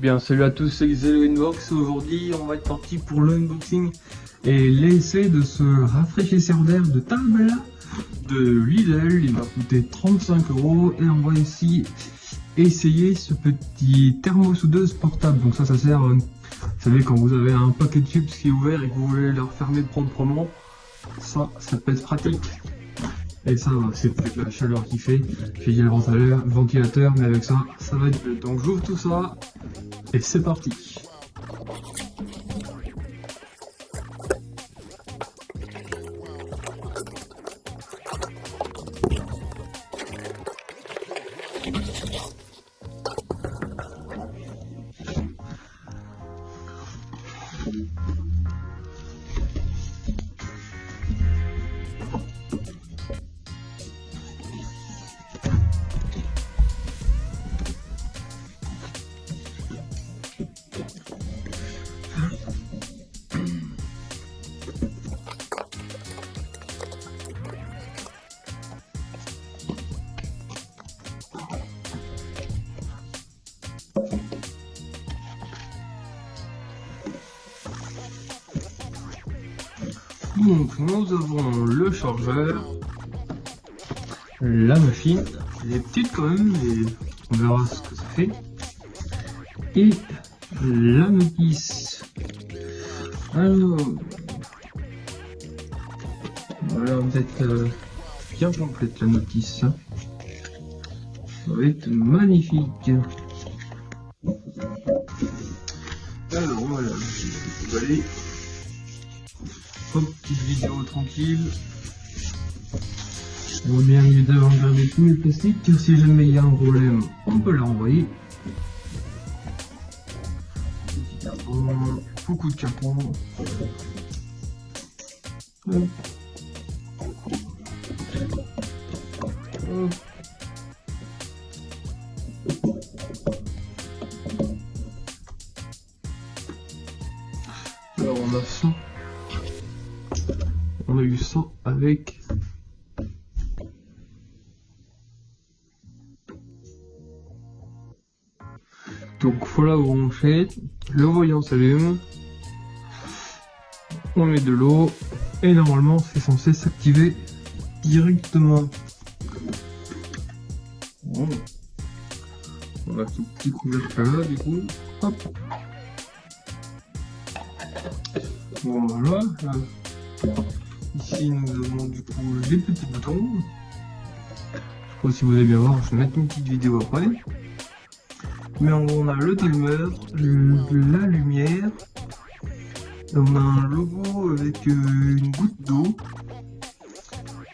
Bien, salut à tous, c'est Xelo Inbox. Aujourd'hui, on va être parti pour l'unboxing et l'essai de ce rafraîchisseur d'air de table de Lidl. Il m'a coûté 35 € et on va ici essayer ce petit thermosoudeuse portable. Donc ça sert, vous savez, quand vous avez un paquet de chips qui est ouvert et que vous voulez le refermer proprement, ça peut être pratique. Et ça, c'est peut-être la chaleur qui fait. J'ai dit le ventilateur, mais avec ça, ça va être mieux. Donc j'ouvre tout ça, et c'est parti. Donc nous avons le chargeur, la machine, elle est petite quand même, mais on verra ce que ça fait, et la notice. Alors, voilà, peut-être bien complète la notice, ça va être magnifique. Alors voilà, je vais aller. Hop, petite vidéo tranquille. On va bien évidemment garder tous les plastiques, car si jamais il y a un problème, on peut la renvoyer. Petit carton, beaucoup de cartons. Hop. Hop. Alors on a ça. On a eu ça avec donc voilà où on achète, le voyant s'allume, on met de l'eau et normalement c'est censé s'activer directement. Bon. On a ce petit couvercle là du coup, hop. Voilà. Ici nous avons du coup les petits boutons. Je sais pas si vous allez bien voir, je vais mettre une petite vidéo après. Mais on a le timer, la lumière, on a un logo avec une goutte d'eau,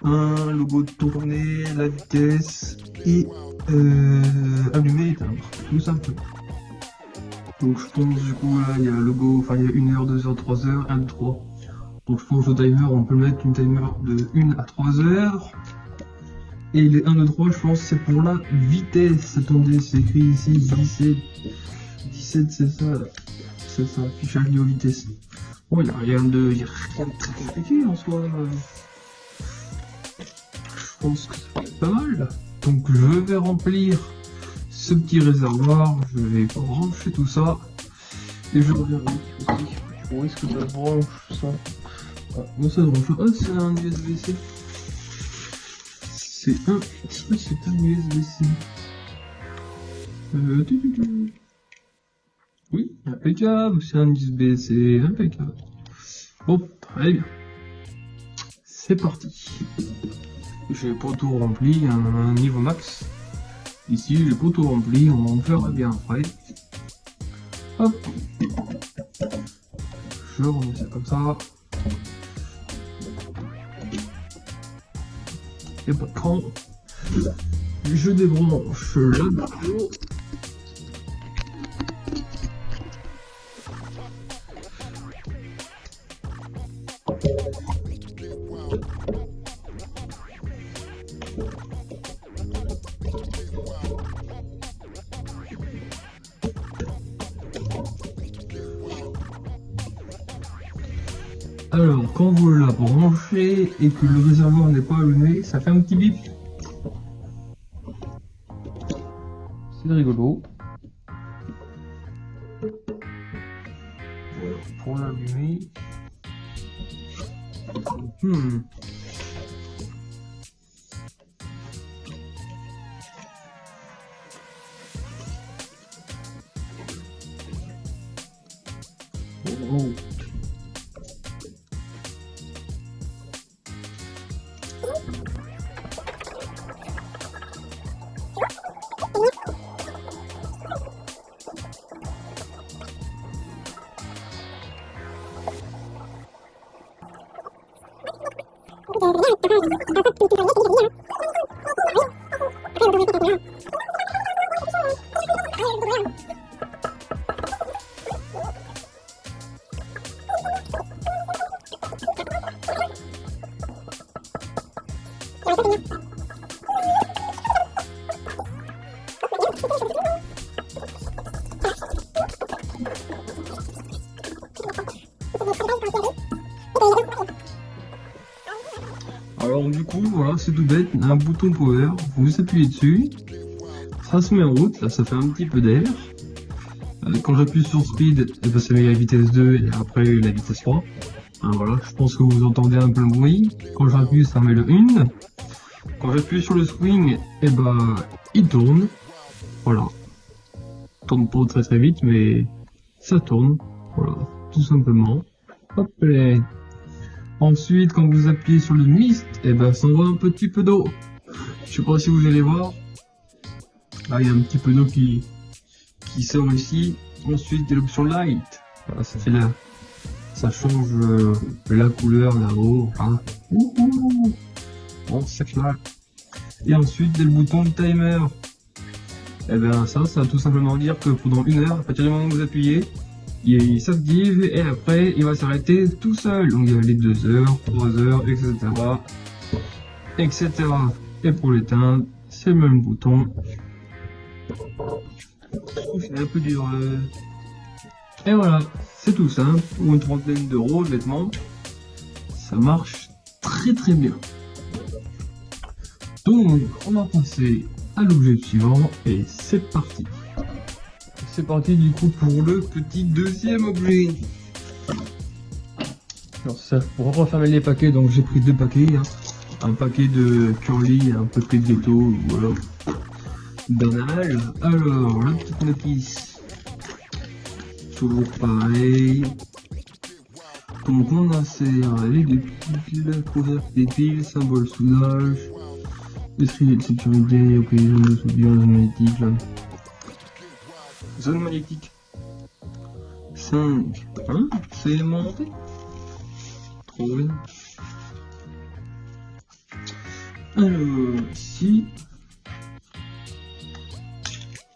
un logo de tournée, la vitesse et allumer et éteindre, tout simplement. Donc je pense du coup là il y a le logo, enfin il y a 1h, 2h, 3h, 1, 2, 3. Donc je pense au timer, on peut mettre une timer de 1 à 3 heures. Et les 1, 2, 3, je pense c'est pour la vitesse. Attendez, c'est écrit ici 17. 17 c'est ça. C'est ça, affichage niveau vitesse. Bon, il n'y a rien de très compliqué en soi. Je pense que ça fait pas mal. Donc je vais remplir ce petit réservoir. Je vais brancher tout ça. Et je reviens aussi. Où est-ce que ça branche ça? Ah, bon, ça branche. Ah, c'est un USB-C. C'est un USB-C. Oui, impeccable, c'est un USB-C, impeccable. Bon, très bien. C'est parti. J'ai pas tout rempli, un niveau max. Ici, j'ai pas tout rempli, on en fera bien après. Hop. Je remets ça comme ça. Et pas de cran. Je débranche la vidéo. Alors, quand vous la branchez et que le réservoir n'est pas allumé, ça fait un petit bip. C'est rigolo. pour l'allumer. Oh. Alors du coup, voilà, c'est tout bête, un bouton power, vous appuyez dessus, ça se met en route, là ça fait un petit peu d'air. Quand j'appuie sur speed, et ben, ça met la vitesse 2 et après la vitesse 3. Voilà, je pense que vous entendez un peu le bruit. Quand j'appuie, ça met le 1. Quand j'appuie sur le swing, et ben il tourne. Voilà. Il tourne pas très très vite, mais ça tourne. Voilà, tout simplement. Hop là. Ensuite, quand vous appuyez sur le mist, et ben ça envoie un petit peu d'eau. Je sais pas si vous allez voir. Là, il y a un petit peu d'eau qui sort ici. Ensuite, il y a l'option light. Voilà, ça fait là. Ça change la couleur là-haut. Hein. Bon, ça claque. Et ensuite, il y a le bouton de timer. Et ben ça va tout simplement dire que pendant 1 heure, à partir du moment où vous appuyez, il s'active et après il va s'arrêter tout seul. Donc il y a les 2 heures, 3 heures, etc. etc. Et pour l'éteindre, c'est le même bouton. C'est un peu dur. Et voilà, c'est tout simple. Pour une trentaine d'euros, honnêtement, ça marche très très bien. Donc, on va passer à l'objet suivant et c'est parti. C'est parti du coup pour le petit deuxième objet. Alors ça pour refermer les paquets, donc j'ai pris 2 paquets. Hein. Un paquet de curly et un paquet de gâteau, voilà. Banal. Alors, la petite notice. Toujours pareil. Donc on insère les 2 piles, couvercle des piles, symbole soudage, escalier de sécurité, ok, zone de soudure, zone magnétique là. Zone magnétique 5, hein, c'est monté. Trop bien. Alors ici,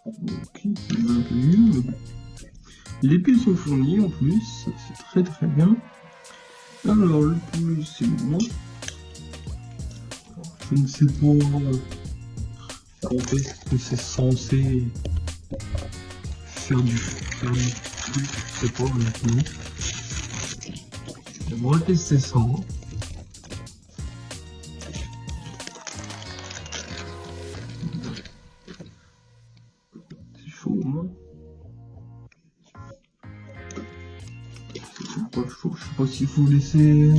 ok, c'est un peu mieux. Les piles sont fournies en plus, c'est très très bien. Alors le plus c'est bon. Je ne sais pas quand est-ce que c'est censé faire du truc, je sais pas maintenant. On va tester ça. C'est chaud au moins. C'est pas chaud, je sais pas s'il faut laisser.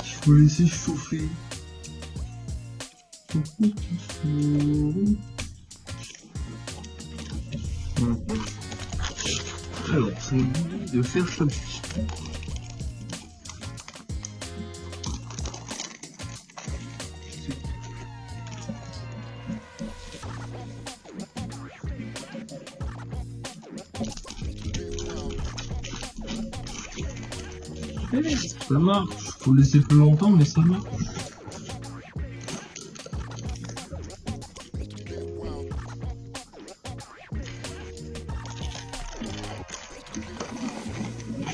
Il faut laisser chauffer. Alors, c'est l'idée de faire chauffer. Ça marche, faut le laisser plus longtemps, mais ça marche.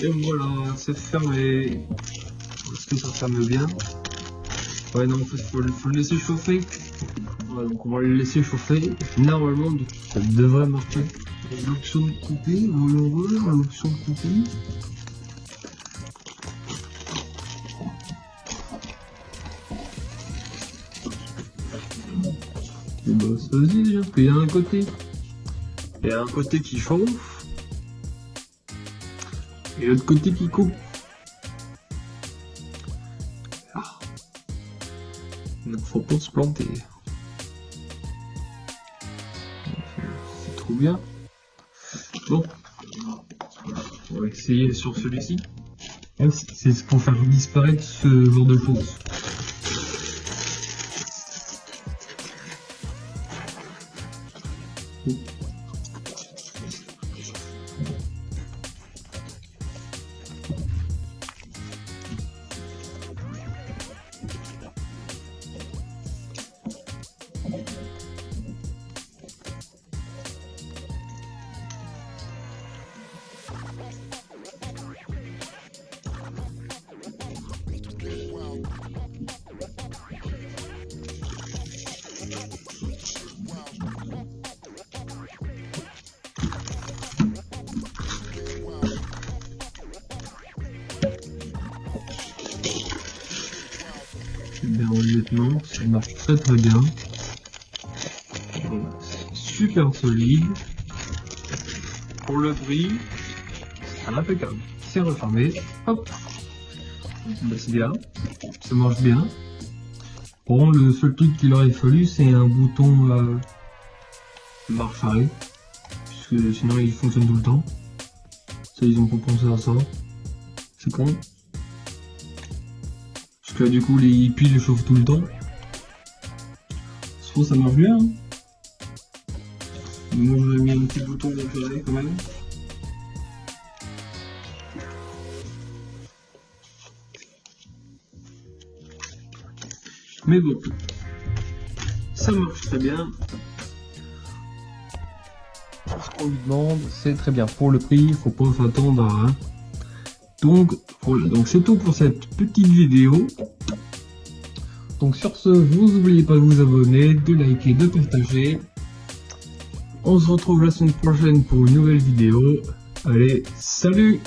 Et voilà, c'est fermé. Est-ce que ça ferme bien? Ouais, non, en fait, faut le laisser chauffer. Voilà, donc on va le laisser chauffer. Normalement, ça devrait marcher. L'option de couper, on va l'ouvrir, l'option de couper. Et bah, ça se dit déjà, parce qu'il y a un côté. Il y a un côté qui chauffe. Et l'autre côté qui coupe. Ah. Il ne faut pas se planter. C'est trop bien. Bon. On va essayer sur celui-ci. C'est pour faire disparaître ce genre de choses. Ben, honnêtement, ça marche très très bien. C'est super solide. Pour le prix, c'est impeccable. C'est refermé. Hop. Ben, c'est bien. Ça marche bien. Bon, le seul truc qu'il aurait fallu, c'est un bouton marche arrêt. Puisque sinon il fonctionne tout le temps. Ça, ils ont compensé à ça. C'est con. Parce que du coup les piles chauffent tout le temps. Je trouve ça marche bien. Hein. Moi j'aurais mis un petit bouton d'arrêt quand même. Mais bon, ça marche très bien. Ce qu'on lui demande, c'est très bien. Pour le prix, il faut pas s'attendre à rien. Donc voilà, donc c'est tout pour cette petite vidéo. Donc sur ce, vous n'oubliez pas de vous abonner, de liker, de partager. On se retrouve la semaine prochaine pour une nouvelle vidéo. Allez, salut!